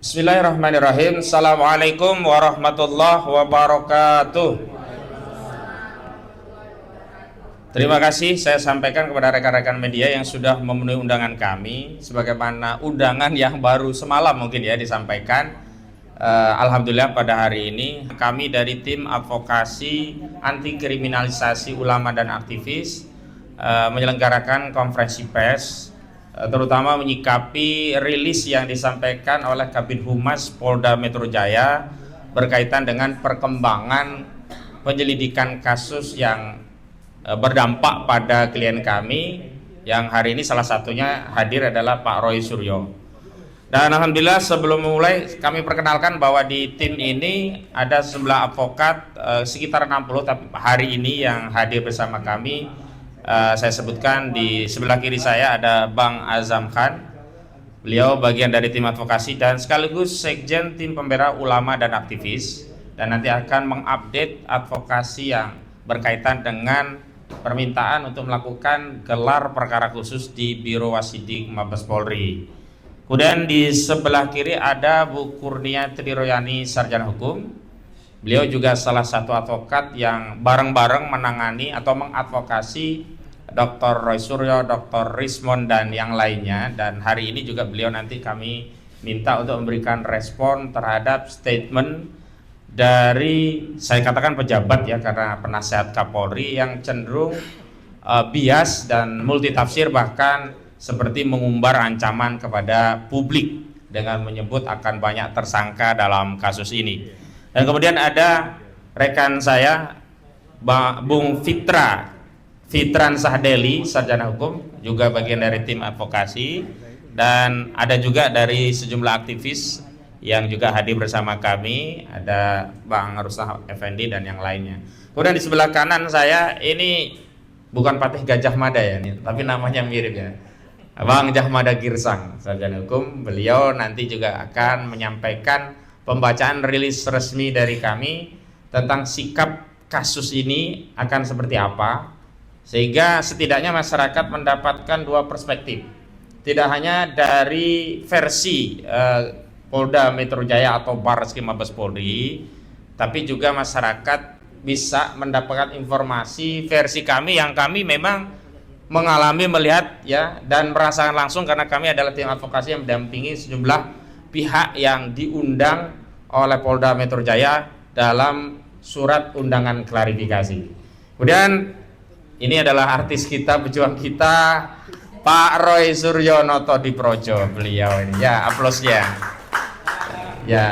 Bismillahirrahmanirrahim. Assalamualaikum warahmatullahi wabarakatuh. Terima kasih saya sampaikan kepada rekan-rekan media yang sudah memenuhi undangan kami, sebagaimana undangan yang baru semalam mungkin ya disampaikan. Alhamdulillah pada hari ini kami dari tim advokasi anti kriminalisasi ulama dan aktivis menyelenggarakan konferensi pers, terutama menyikapi rilis yang disampaikan oleh Kabid Humas Polda Metro Jaya berkaitan dengan perkembangan penyelidikan kasus yang berdampak pada klien kami, yang hari ini salah satunya hadir adalah Pak Roy Suryo. Dan alhamdulillah sebelum memulai kami perkenalkan bahwa di tim ini ada sejumlah advokat sekitar 60, tapi hari ini yang hadir bersama kami saya sebutkan di sebelah kiri saya ada Bang Azam Khan. Beliau bagian dari tim advokasi dan sekaligus sekjen tim pembela ulama dan aktivis, dan nanti akan mengupdate advokasi yang berkaitan dengan permintaan untuk melakukan gelar perkara khusus di Biro Wasidik Mabes Polri. Kemudian di sebelah kiri ada Bu Kurnia Triroyani, sarjana hukum. Beliau juga salah satu advokat yang bareng-bareng menangani atau mengadvokasi Dr. Roy Suryo, Dr. Rismond dan yang lainnya. Dan hari ini juga beliau nanti kami minta untuk memberikan respon terhadap statement dari, saya katakan pejabat ya, karena penasehat Kapolri yang cenderung bias dan multitafsir, bahkan seperti mengumbar ancaman kepada publik dengan menyebut akan banyak tersangka dalam kasus ini. Dan kemudian ada rekan saya Bung Fitran Sahdeli, sarjana hukum, juga bagian dari tim advokasi, dan ada juga dari sejumlah aktivis yang juga hadir bersama kami, ada Bang Ruslah Effendi dan yang lainnya. Kemudian di sebelah kanan saya ini bukan Patih Gajah Mada ya, tapi namanya mirip ya, Bang Jahmada Girsang, sarjana hukum. Beliau nanti juga akan menyampaikan pembacaan rilis resmi dari kami tentang sikap kasus ini akan seperti apa, sehingga setidaknya masyarakat mendapatkan dua perspektif, tidak hanya dari versi Polda Metro Jaya atau Barreskrim Mabes Polri, tapi juga masyarakat bisa mendapatkan informasi versi kami yang kami memang mengalami, melihat ya, dan merasakan langsung, karena kami adalah tim advokasi yang mendampingi sejumlah pihak yang diundang oleh Polda Metro Jaya dalam surat undangan klarifikasi. Kemudian ini adalah artis kita, pejuang kita, Pak Roy Suryo Noto Diprojo. Beliau ini ya, aplausnya ya,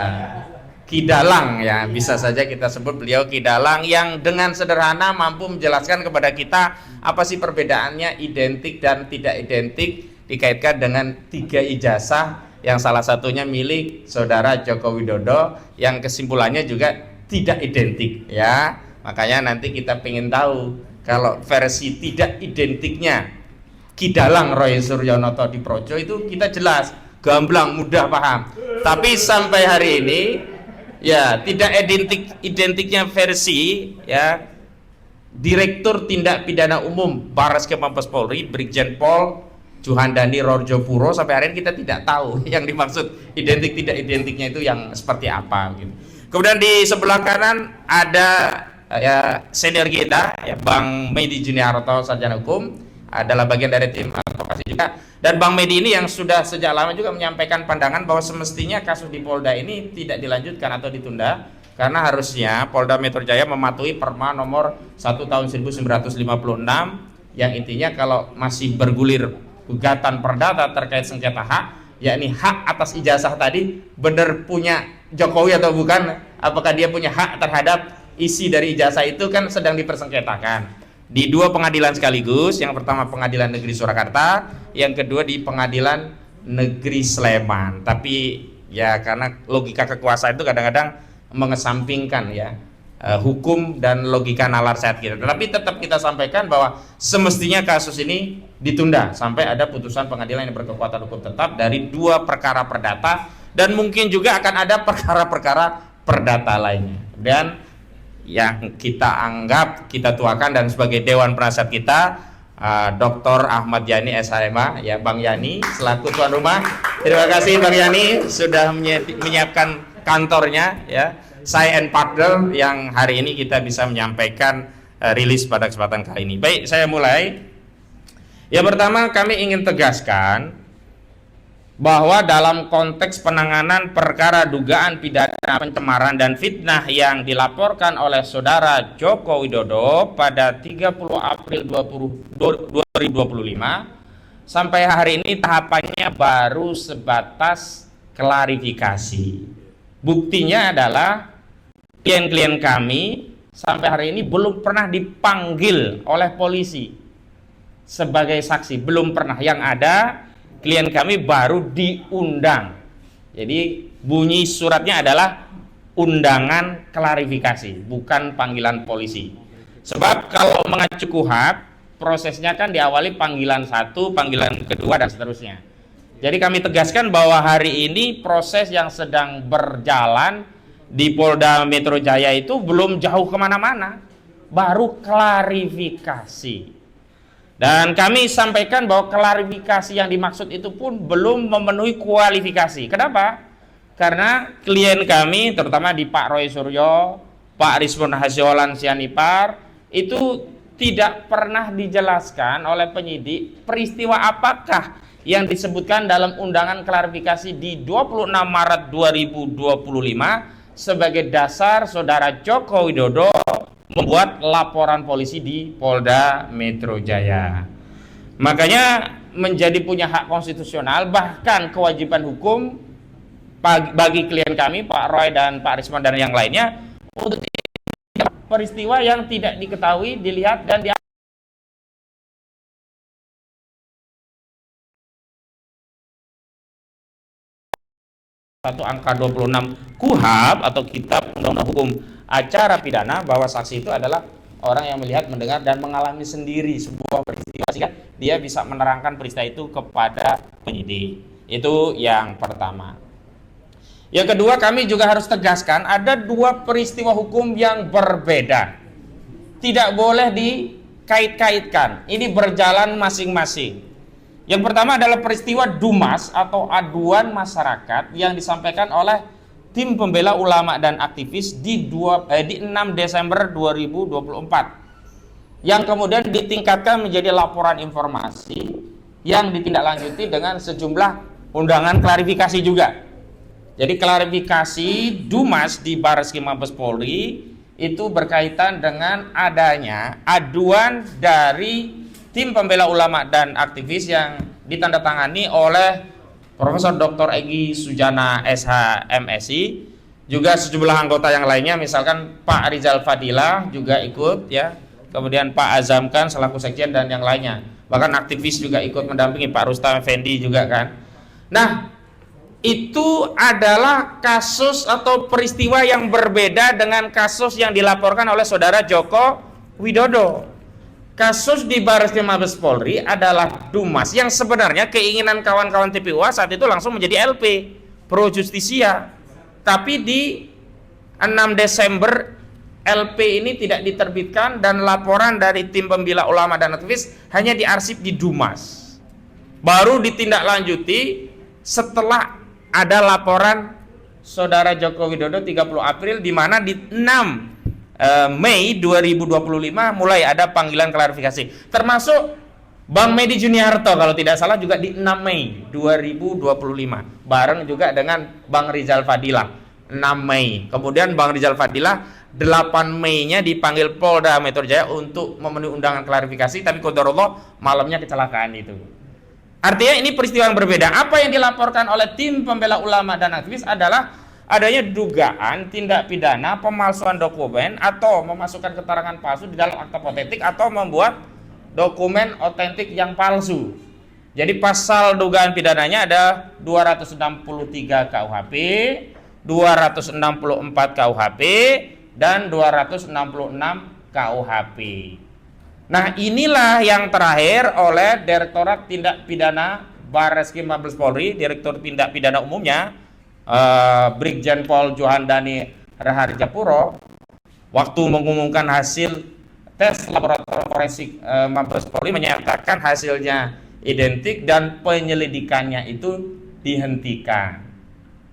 Kidalang ya, bisa saja kita sebut beliau Kidalang, yang dengan sederhana mampu menjelaskan kepada kita apa sih perbedaannya identik dan tidak identik dikaitkan dengan 3 ijazah yang salah satunya milik saudara Joko Widodo, yang kesimpulannya juga tidak identik ya. Makanya nanti kita pengen tahu kalau versi tidak identiknya Kidalang Roy Suryo Noto Diprojo itu kita jelas, gamblang, mudah paham. Tapi sampai hari ini ya tidak identiknya versi ya Direktur Tindak Pidana Umum Barreskrim Mabes Polri Brigjen Pol Juhandani Rorjopuro. Sampai hari ini kita tidak tahu yang dimaksud identik tidak identiknya itu yang seperti apa gitu. Kemudian di sebelah kanan ada ya senior kita ya, Bang Medi Juniarto, sarjana hukum, adalah bagian dari tim advokasi juga. Dan Bang Medi ini yang sudah sejak lama juga menyampaikan pandangan bahwa semestinya kasus di Polda ini tidak dilanjutkan atau ditunda, karena harusnya Polda Metro Jaya mematuhi Perma nomor 1 tahun 1956 yang intinya kalau masih bergulir gugatan perdata terkait sengketa hak, yakni hak atas ijazah tadi, benar punya Jokowi atau bukan, apakah dia punya hak terhadap isi dari ijazah itu, kan sedang dipersengketakan di 2 pengadilan sekaligus. Yang pertama Pengadilan Negeri Surakarta, yang kedua di Pengadilan Negeri Sleman. Tapi ya karena logika kekuasaan itu kadang-kadang mengesampingkan ya hukum dan logika nalar sehat kita. Tetapi tetap kita sampaikan bahwa semestinya kasus ini ditunda sampai ada putusan pengadilan yang berkekuatan hukum tetap dari 2 perkara perdata, dan mungkin juga akan ada perkara-perkara perdata lainnya. Dan yang kita anggap, kita tuakan dan sebagai Dewan Penasihat kita Dr. Ahmad Yani SHMA, ya Bang Yani selaku tuan rumah. Terima kasih Bang Yani sudah menyiapkan kantornya, ya saya and partner yang hari ini kita bisa menyampaikan rilis pada kesempatan kali ini. Baik, saya mulai. Yang pertama, kami ingin tegaskan bahwa dalam konteks penanganan perkara dugaan pidana pencemaran dan fitnah yang dilaporkan oleh Saudara Joko Widodo pada 30 April 2025 sampai hari ini tahapannya baru sebatas klarifikasi. Buktinya adalah klien-klien kami sampai hari ini belum pernah dipanggil oleh polisi sebagai saksi, belum pernah. Yang ada klien kami baru diundang. Jadi bunyi suratnya adalah undangan klarifikasi, bukan panggilan polisi. Sebab kalau mengacu KUHP, prosesnya kan diawali panggilan 1, panggilan kedua, dan seterusnya. Jadi kami tegaskan bahwa hari ini proses yang sedang berjalan di Polda Metro Jaya itu belum jauh kemana-mana, baru klarifikasi. Dan kami sampaikan bahwa klarifikasi yang dimaksud itu pun belum memenuhi kualifikasi. Kenapa? Karena klien kami, terutama di Pak Roy Suryo, Pak Rizwan Hasyolan Sianipar, itu tidak pernah dijelaskan oleh penyidik peristiwa apakah yang disebutkan dalam undangan klarifikasi di 26 Maret 2025 sebagai dasar Saudara Joko Widodo membuat laporan polisi di Polda Metro Jaya. Makanya menjadi punya hak konstitusional, bahkan kewajiban hukum bagi klien kami, Pak Roy dan Pak Risman dan yang lainnya, untuk peristiwa yang tidak diketahui, dilihat dan satu angka 26 KUHP atau Kitab Undang-Undang Hukum Acara Pidana, bahwa saksi itu adalah orang yang melihat, mendengar, dan mengalami sendiri sebuah peristiwa sehingga dia bisa menerangkan peristiwa itu kepada penyidik. Itu yang pertama. Yang kedua, kami juga harus tegaskan ada dua peristiwa hukum yang berbeda. Tidak boleh dikait-kaitkan. Ini berjalan masing-masing. Yang pertama adalah peristiwa DUMAS atau aduan masyarakat yang disampaikan oleh Tim Pembela Ulama dan Aktivis di 6 Desember 2024 yang kemudian ditingkatkan menjadi laporan informasi yang ditindaklanjuti dengan sejumlah undangan klarifikasi juga. Jadi klarifikasi DUMAS di Barreskrim Mabes Polri itu berkaitan dengan adanya aduan dari Tim Pembela Ulama dan Aktivis yang ditandatangani oleh Profesor Dr. Egy Sujana SH.MSI, juga sejumlah anggota yang lainnya, misalkan Pak Rizal Fadilah juga ikut, ya. Kemudian Pak Azamkan selaku sekjen dan yang lainnya. Bahkan aktivis juga ikut mendampingi, Pak Rustam Effendi juga kan. Nah, itu adalah kasus atau peristiwa yang berbeda dengan kasus yang dilaporkan oleh Saudara Joko Widodo. Kasus di Barreskrim Mabes Polri adalah DUMAS yang sebenarnya keinginan kawan-kawan TPUA saat itu langsung menjadi LP Pro Justisia. Tapi di 6 Desember LP ini tidak diterbitkan dan laporan dari Tim Pembela Ulama dan Aktivis hanya diarsip di DUMAS. Baru ditindaklanjuti setelah ada laporan Saudara Joko Widodo 30 April di mana di 6 Mei 2025 mulai ada panggilan klarifikasi, termasuk Bang Medi Juniarto kalau tidak salah juga di 6 Mei 2025 bareng juga dengan Bang Rizal Fadilah 6 Mei. Kemudian Bang Rizal Fadilah 8 Mei-nya dipanggil Polda Metro Jaya untuk memenuhi undangan klarifikasi, tapi qadarullah malamnya kecelakaan itu. Artinya ini peristiwa yang berbeda. Apa yang dilaporkan oleh Tim Pembela Ulama dan Aktivis adalah adanya dugaan tindak pidana pemalsuan dokumen atau memasukkan keterangan palsu di dalam akta otentik atau membuat dokumen otentik yang palsu. Jadi pasal dugaan pidananya ada 263 KUHP, 264 KUHP, dan 266 KUHP. Nah, inilah yang terakhir oleh Direktorat Tindak Pidana Barreskrim Mabes Polri, Direktur Tindak Pidana Umumnya, Brigjen Pol Johandani Raharjapuro, waktu mengumumkan hasil tes laboratorium forensik Mabes Polri menyatakan hasilnya identik dan penyelidikannya itu dihentikan.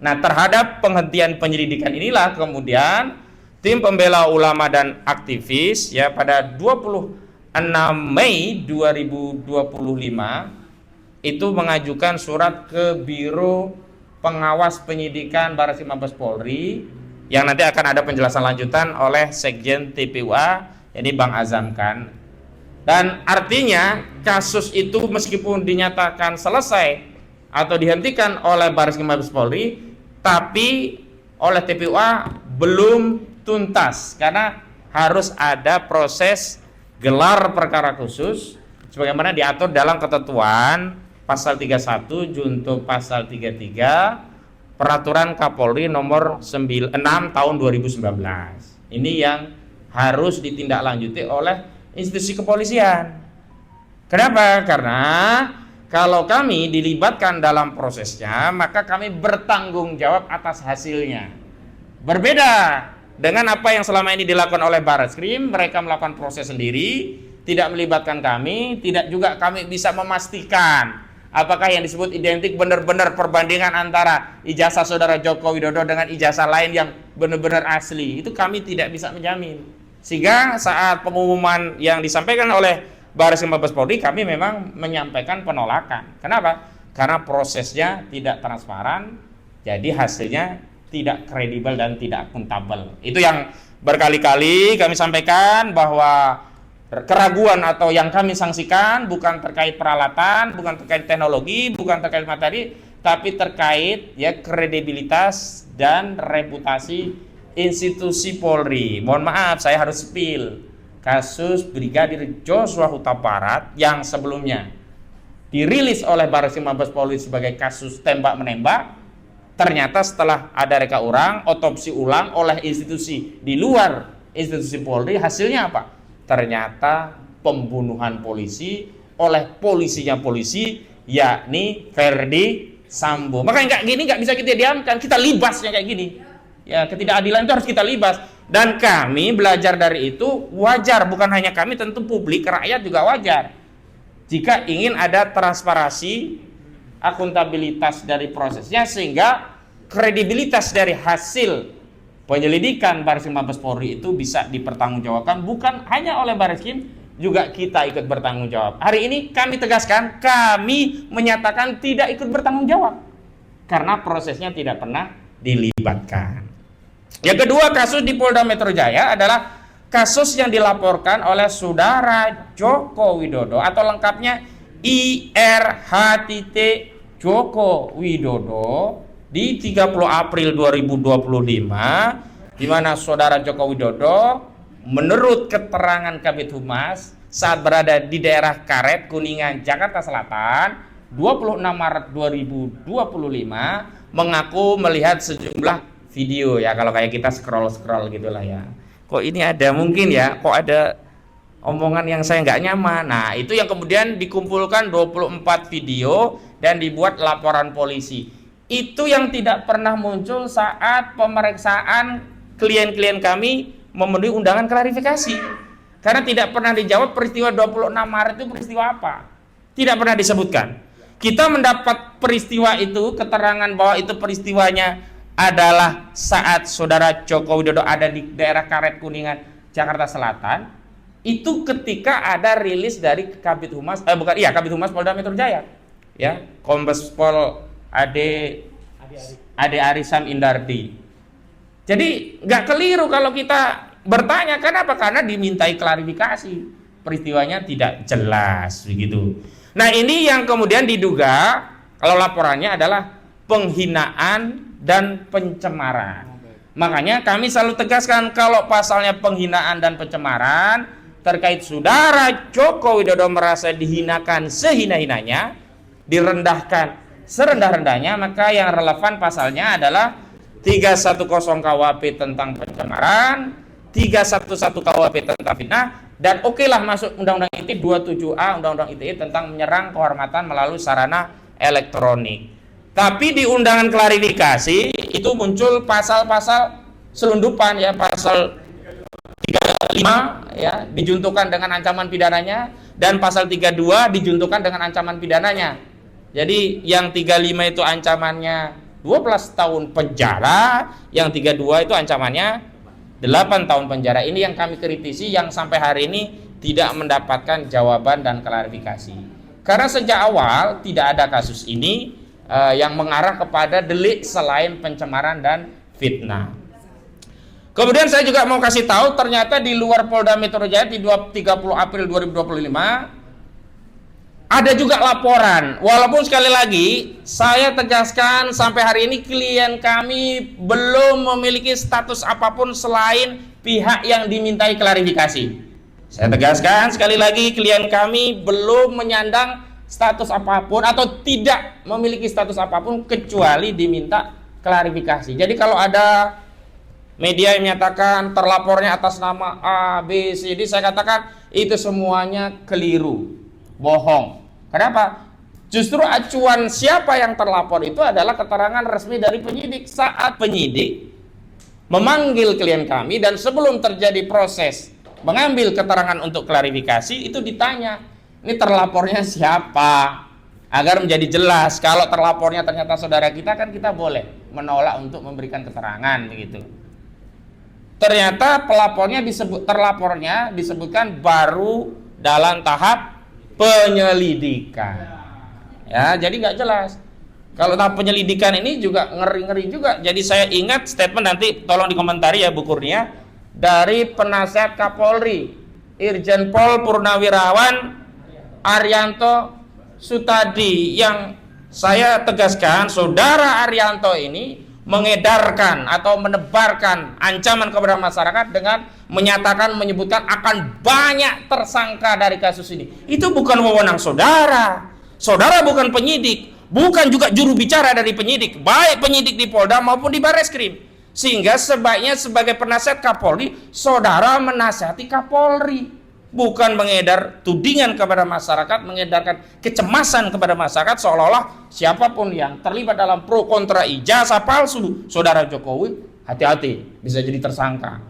Nah, terhadap penghentian penyelidikan inilah kemudian tim pembela ulama dan aktivis ya pada 26 Mei 2025 itu mengajukan surat ke Biro Pengawas Penyidikan Barreskrim Mabes Polri yang nanti akan ada penjelasan lanjutan oleh Sekjen TPUA, ini Bang Azam kan. Dan artinya kasus itu meskipun dinyatakan selesai atau dihentikan oleh Barreskrim Mabes Polri, tapi oleh TPUA belum tuntas karena harus ada proses gelar perkara khusus sebagaimana diatur dalam ketentuan pasal 31 junto pasal 33 Peraturan Kapolri nomor 6 tahun 2019. Ini yang harus ditindaklanjuti oleh institusi kepolisian. Kenapa? Karena kalau kami dilibatkan dalam prosesnya, maka kami bertanggung jawab atas hasilnya. Berbeda dengan apa yang selama ini dilakukan oleh Barreskrim, mereka melakukan proses sendiri, tidak melibatkan kami, tidak juga kami bisa memastikan apakah yang disebut identik benar-benar perbandingan antara ijazah saudara Joko Widodo dengan ijazah lain yang benar-benar asli. Itu kami tidak bisa menjamin. Sehingga saat pengumuman yang disampaikan oleh Barreskrim Mabes Polri, kami memang menyampaikan penolakan. Kenapa? Karena prosesnya tidak transparan, jadi hasilnya tidak kredibel dan tidak akuntabel. Itu yang berkali-kali kami sampaikan bahwa keraguan atau yang kami sanksikan bukan terkait peralatan, bukan terkait teknologi, bukan terkait materi, tapi terkait ya kredibilitas dan reputasi institusi Polri. Mohon maaf, saya harus spill kasus Brigadir Joshua Huta Barat yang sebelumnya dirilis oleh Barreskrim Mabes Polri sebagai kasus tembak menembak. Ternyata setelah ada reka ulang, otopsi ulang oleh institusi di luar institusi Polri, hasilnya apa? Ternyata pembunuhan polisi oleh polisinya polisi, yakni Ferdi Sambo. Makanya nggak bisa kita diamkan, kita libasnya kayak gini. Ya, ketidakadilan itu harus kita libas. Dan kami belajar dari itu wajar, bukan hanya kami, tentu publik, rakyat juga wajar. Jika ingin ada transparansi, akuntabilitas dari prosesnya, sehingga kredibilitas dari hasil penyelidikan Barreskrim Mabes Polri itu bisa dipertanggungjawabkan bukan hanya oleh Barreskrim, juga kita ikut bertanggung jawab. Hari ini kami tegaskan, kami menyatakan tidak ikut bertanggung jawab karena prosesnya tidak pernah dilibatkan. Yang kedua, kasus di Polda Metro Jaya adalah kasus yang dilaporkan oleh saudara Joko Widodo atau lengkapnya IRHTT Joko Widodo di 30 April 2025, di mana saudara Joko Widodo menurut keterangan Kabid Humas saat berada di daerah Karet, Kuningan, Jakarta Selatan 26 Maret 2025 mengaku melihat sejumlah video, ya kalau kayak kita scroll gitulah ya. Kok ini ada mungkin ya, kok ada omongan yang saya nggak nyaman. Nah, itu yang kemudian dikumpulkan 24 video dan dibuat laporan polisi. Itu yang tidak pernah muncul saat pemeriksaan klien-klien kami memenuhi undangan klarifikasi. Karena tidak pernah dijawab peristiwa 26 Maret itu peristiwa apa. Tidak pernah disebutkan. Kita mendapat peristiwa itu, keterangan bahwa itu peristiwanya adalah saat saudara Joko Widodo ada di daerah Karet, Kuningan, Jakarta Selatan. Itu ketika ada rilis dari Kabid Humas, Kabid Humas Polda Metro Jaya. Ya, Kombes Pol Ade Arisam Indardi. Jadi nggak keliru kalau kita bertanya, kenapa? Karena dimintai klarifikasi, peristiwanya tidak jelas begitu. Nah, ini yang kemudian diduga kalau laporannya adalah penghinaan dan pencemaran. Makanya kami selalu tegaskan kalau pasalnya penghinaan dan pencemaran terkait saudara Joko Widodo merasa dihinakan sehina-hinanya, direndahkan serendah-rendahnya, maka yang relevan pasalnya adalah 310 KUHP tentang pencemaran, 311 KUHP tentang fitnah, dan okelah masuk Undang-Undang ITE 27A Undang-Undang ITE tentang menyerang kehormatan melalui sarana elektronik. Tapi di undangan klarifikasi itu muncul pasal-pasal selundupan, ya, pasal 3 5 ya dijuntukan dengan ancaman pidananya, dan pasal 32 dijuntukan dengan ancaman pidananya. Jadi yang 35 itu ancamannya 12 tahun penjara, yang 32 itu ancamannya 8 tahun penjara. Ini yang kami kritisi, yang sampai hari ini tidak mendapatkan jawaban dan klarifikasi. Karena sejak awal tidak ada kasus ini yang mengarah kepada delik selain pencemaran dan fitnah. Kemudian saya juga mau kasih tahu, ternyata di luar Polda Metro Jaya di 30 April 2025 ada juga laporan. Walaupun sekali lagi saya tegaskan sampai hari ini klien kami belum memiliki status apapun selain pihak yang dimintai klarifikasi. Saya tegaskan sekali lagi, klien kami belum menyandang status apapun atau tidak memiliki status apapun kecuali diminta klarifikasi. Jadi kalau ada media yang menyatakan terlapornya atas nama A, B, C, D, saya katakan itu semuanya keliru, bohong. Kenapa? Justru acuan siapa yang terlapor itu adalah keterangan resmi dari penyidik. Saat penyidik memanggil klien kami dan sebelum terjadi proses mengambil keterangan untuk klarifikasi, itu ditanya, ini terlapornya siapa? Agar menjadi jelas. Kalau terlapornya ternyata saudara kita, kan kita boleh menolak untuk memberikan keterangan begitu. Ternyata terlapornya disebutkan baru dalam tahap penyelidikan. Ya, jadi nggak jelas. Kalau tahap penyelidikan ini juga ngeri-ngeri juga. Jadi saya ingat statement, nanti tolong dikomentari ya Bu Kurnia, dari penasihat Kapolri Irjen Pol Purnawirawan Arianto Sutadi, yang saya tegaskan saudara Arianto ini mengedarkan atau menebarkan ancaman kepada masyarakat dengan menyebutkan akan banyak tersangka dari kasus ini. Itu bukan wewenang saudara. Saudara bukan penyidik, bukan juga juru bicara dari penyidik, baik penyidik di Polda maupun di Barreskrim. Sehingga sebaiknya sebagai penasihat Kapolri, saudara menasihati Kapolri, bukan mengedar tudingan kepada masyarakat, mengedarkan kecemasan kepada masyarakat seolah-olah siapapun yang terlibat dalam pro kontra ijazah palsu saudara Jokowi, hati-hati bisa jadi tersangka.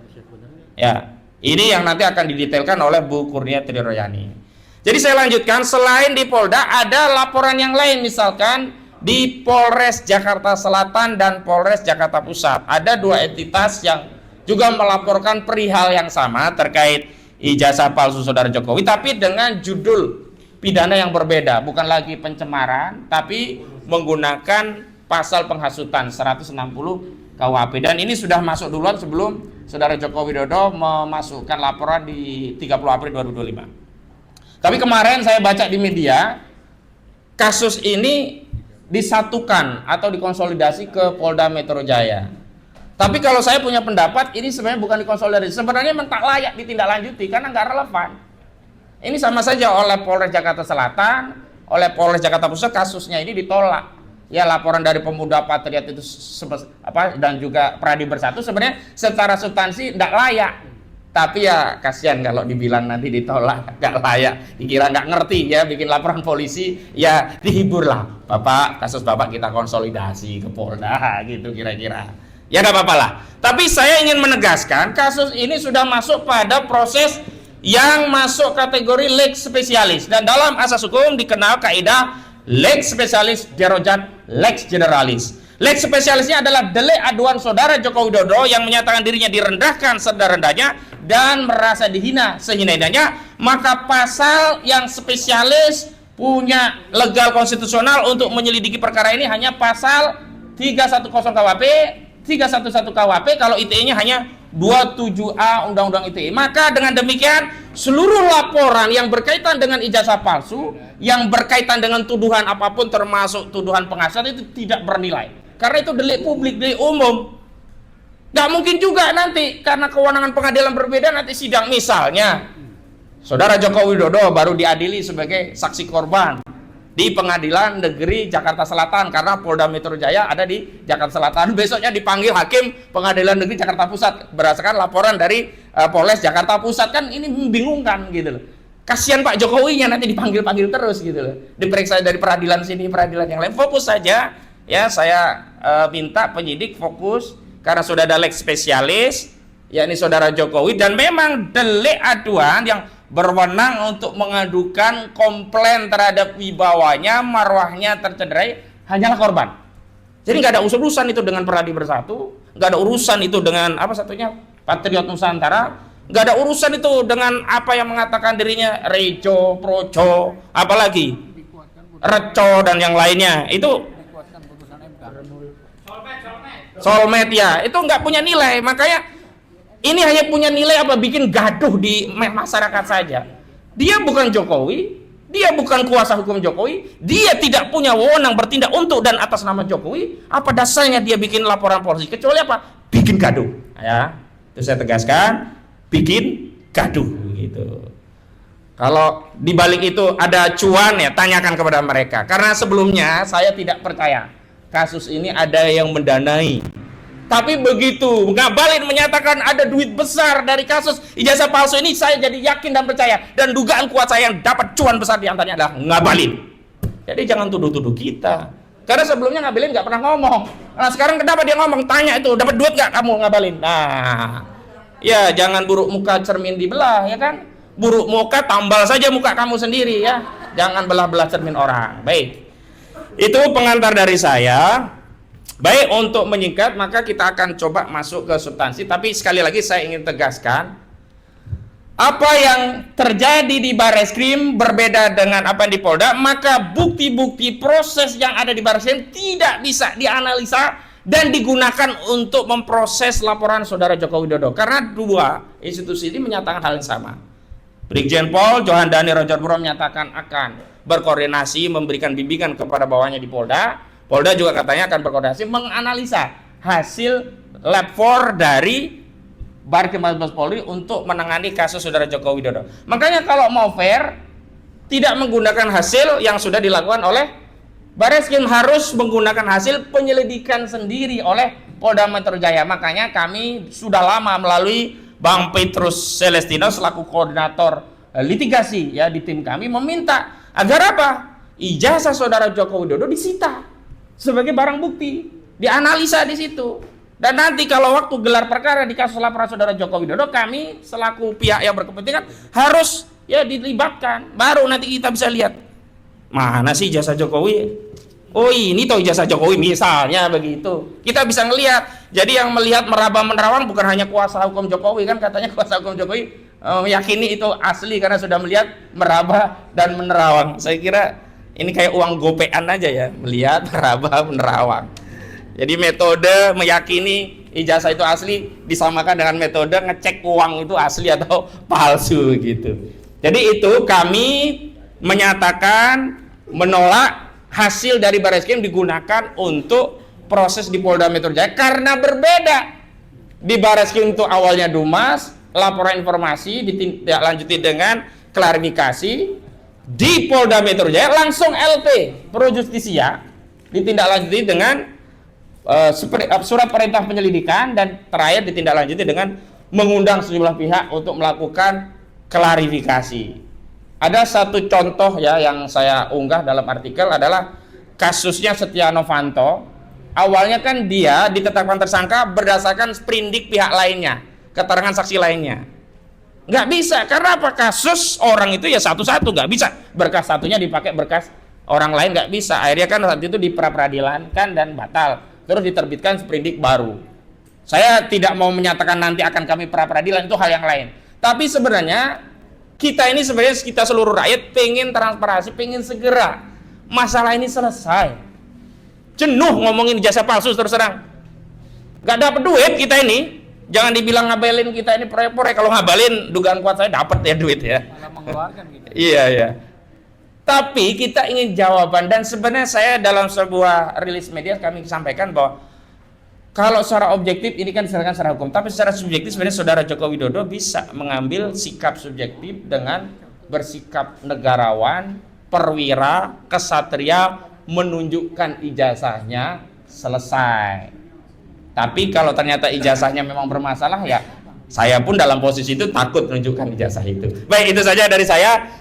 Ya, ini yang nanti akan didetailkan oleh Bu Kurnia Triroyani. Jadi saya lanjutkan, selain di Polda ada laporan yang lain, misalkan di Polres Jakarta Selatan dan Polres Jakarta Pusat. Ada dua entitas yang juga melaporkan perihal yang sama terkait ijazah palsu saudara Jokowi, tapi dengan judul pidana yang berbeda, bukan lagi pencemaran, tapi menggunakan pasal penghasutan 160 KUHP. Dan ini sudah masuk duluan sebelum saudara Joko Widodo memasukkan laporan di 30 April 2025. Tapi kemarin saya baca di media, kasus ini disatukan atau dikonsolidasi ke Polda Metro Jaya. Tapi kalau saya punya pendapat, ini sebenarnya bukan dikonsolidasi, sebenarnya memang tak layak ditindaklanjuti karena nggak relevan. Ini sama saja oleh Polres Jakarta Selatan, oleh Polres Jakarta Pusat, kasusnya ini ditolak. Ya, laporan dari Pemuda Patriot itu dan juga Pradi Bersatu sebenarnya secara substansi tidak layak. Tapi ya kasihan kalau dibilang nanti ditolak, nggak layak, dikira nggak ngerti ya, bikin laporan polisi, ya dihiburlah, Bapak, kasus Bapak kita konsolidasi ke Polda gitu kira-kira. Ya nggak apa-apa lah. Tapi saya ingin menegaskan kasus ini sudah masuk pada proses yang masuk kategori lex spesialis, dan dalam asas hukum dikenal kaidah lex spesialis derojat lex generalis. Lex spesialisnya adalah delik aduan saudara Joko Widodo yang menyatakan dirinya direndahkan serendah-rendahnya dan merasa dihina sehina-hinanya, maka pasal yang spesialis punya legal konstitusional untuk menyelidiki perkara ini hanya pasal 310 KUHP, 311 KUHP, kalau ITE-nya hanya 27A Undang-Undang ITE. Maka dengan demikian seluruh laporan yang berkaitan dengan ijazah palsu, yang berkaitan dengan tuduhan apapun termasuk tuduhan penghasutan, itu tidak bernilai. Karena itu delik publik, delik umum. Gak mungkin juga nanti karena kewenangan pengadilan berbeda nanti sidang, misalnya saudara Joko Widodo baru diadili sebagai saksi korban di Pengadilan Negeri Jakarta Selatan karena Polda Metro Jaya ada di Jakarta Selatan. Besoknya dipanggil hakim Pengadilan Negeri Jakarta Pusat berdasarkan laporan dari Polres Jakarta Pusat. Kan ini membingungkan gitu loh. Kasihan Pak Jokowinya nanti dipanggil-panggil terus gitu loh. Diperiksa dari peradilan sini, peradilan yang lain. Fokus saja ya, saya minta penyidik fokus karena sudah ada lex spesialis yakni saudara Jokowi, dan memang delik aduan yang berwenang untuk mengadukan komplain terhadap wibawanya, marwahnya tercederai hanyalah korban. Jadi nggak ada urusan itu dengan Peradi Bersatu, nggak ada urusan itu dengan apa satunya Patriot Nusantara, nggak ada urusan itu dengan apa yang mengatakan dirinya Rejo, Projo, apalagi Reco dan yang lainnya. Itu Solmed ya, itu nggak punya nilai. Makanya ini hanya punya nilai apa, bikin gaduh di masyarakat saja. Dia bukan Jokowi, dia bukan kuasa hukum Jokowi, dia tidak punya wewenang bertindak untuk dan atas nama Jokowi. Apa dasarnya dia bikin laporan polisi? Kecuali apa? Bikin gaduh. Ya, itu saya tegaskan, bikin gaduh gitu. Kalau dibalik itu ada cuan ya, tanyakan kepada mereka. Karena sebelumnya saya tidak percaya kasus ini ada yang mendanai. Tapi begitu Ngabalin menyatakan ada duit besar dari kasus ijazah palsu ini, saya jadi yakin dan percaya, dan dugaan kuat saya yang dapat cuan besar diantaranya adalah Ngabalin. Jadi jangan tuduh-tuduh kita, karena sebelumnya Ngabalin nggak pernah ngomong. Nah sekarang kenapa dia ngomong? Tanya itu, dapat duit nggak kamu Ngabalin? Nah ya, jangan buruk muka cermin dibelah, ya kan? Buruk muka tambal saja muka kamu sendiri ya, jangan belah-belah cermin orang. Baik, itu pengantar dari saya. Baik, untuk menyingkat maka kita akan coba masuk ke substansi. Tapi sekali lagi saya ingin tegaskan, apa yang terjadi di Bareskrim berbeda dengan apa yang di Polda. Maka bukti-bukti proses yang ada di Bareskrim tidak bisa dianalisa dan digunakan untuk memproses laporan saudara Joko Widodo, karena dua institusi ini menyatakan hal yang sama. Brigjen Pol Johandani Rojodipuro menyatakan akan berkoordinasi memberikan bimbingan kepada bawahnya di Polda. Polda juga katanya akan berkoordinasi menganalisa hasil lab 4 dari Bareskrim Mabes Polri untuk menangani kasus saudara Joko Widodo. Makanya kalau mau fair, tidak menggunakan hasil yang sudah dilakukan oleh Bareskrim, harus menggunakan hasil penyelidikan sendiri oleh Polda Metro Jaya. Makanya kami sudah lama melalui Bang Petrus Celestino selaku koordinator litigasi ya di tim kami meminta agar apa? Ijazah saudara Joko Widodo disita sebagai barang bukti, dianalisa di situ. Dan nanti kalau waktu gelar perkara di kasus laporan saudara Joko Widodo, kami selaku pihak yang berkepentingan harus ya dilibatkan. Baru nanti kita bisa lihat mana sih ijazah Jokowi. Oh ini toh ijazah Jokowi misalnya begitu. Kita bisa ngelihat. Jadi yang melihat meraba menerawang bukan hanya kuasa hukum Jokowi, kan katanya kuasa hukum Jokowi meyakini itu asli karena sudah melihat meraba dan menerawang. Saya kira ini kayak uang gopean aja ya, melihat, meraba, menerawang. Jadi metode meyakini ijazah itu asli disamakan dengan metode ngecek uang itu asli atau palsu gitu. Jadi itu kami menyatakan menolak hasil dari Bareskrim digunakan untuk proses di Polda Metro Jaya karena berbeda. Di Bareskrim itu awalnya Dumas, laporan informasi ditindaklanjuti dengan klarifikasi. Di Polda Metro Jaya langsung LP Pro Justisia ditindaklanjuti dengan surat perintah penyelidikan, dan terakhir ditindaklanjuti dengan mengundang sejumlah pihak untuk melakukan klarifikasi. Ada satu contoh ya yang saya unggah dalam artikel adalah kasusnya Setia Novanto. Awalnya kan dia ditetapkan tersangka berdasarkan sprindik pihak lainnya, keterangan saksi lainnya. Nggak bisa, karena apa? Kasus orang itu ya satu-satu, nggak bisa berkas satunya dipakai berkas orang lain, nggak bisa. Akhirnya kan saat itu diperadilankan dan batal, terus diterbitkan sprindik baru. Saya tidak mau menyatakan nanti akan kami pra-peradilan, itu hal yang lain. Tapi sebenarnya kita ini sebenarnya kita seluruh rakyat pengen transparansi, pengen segera masalah ini selesai. Jenuh ngomongin ijazah palsu terus terang, nggak dapat duit kita ini. Jangan dibilang Ngabalin kita ini proyek-proyek. Kalau Ngabalin dugaan kuat saya dapat ya duit ya. Gitu. Iya. Tapi kita ingin jawaban, dan sebenarnya saya dalam sebuah rilis media kami sampaikan bahwa kalau secara objektif ini kan diserahkan secara hukum, tapi secara subjektif sebenarnya saudara Joko Widodo bisa mengambil sikap subjektif dengan bersikap negarawan, perwira, kesatria, menunjukkan ijazahnya, selesai. Tapi kalau ternyata ijazahnya memang bermasalah, ya saya pun dalam posisi itu takut menunjukkan ijazah itu. Baik, itu saja dari saya.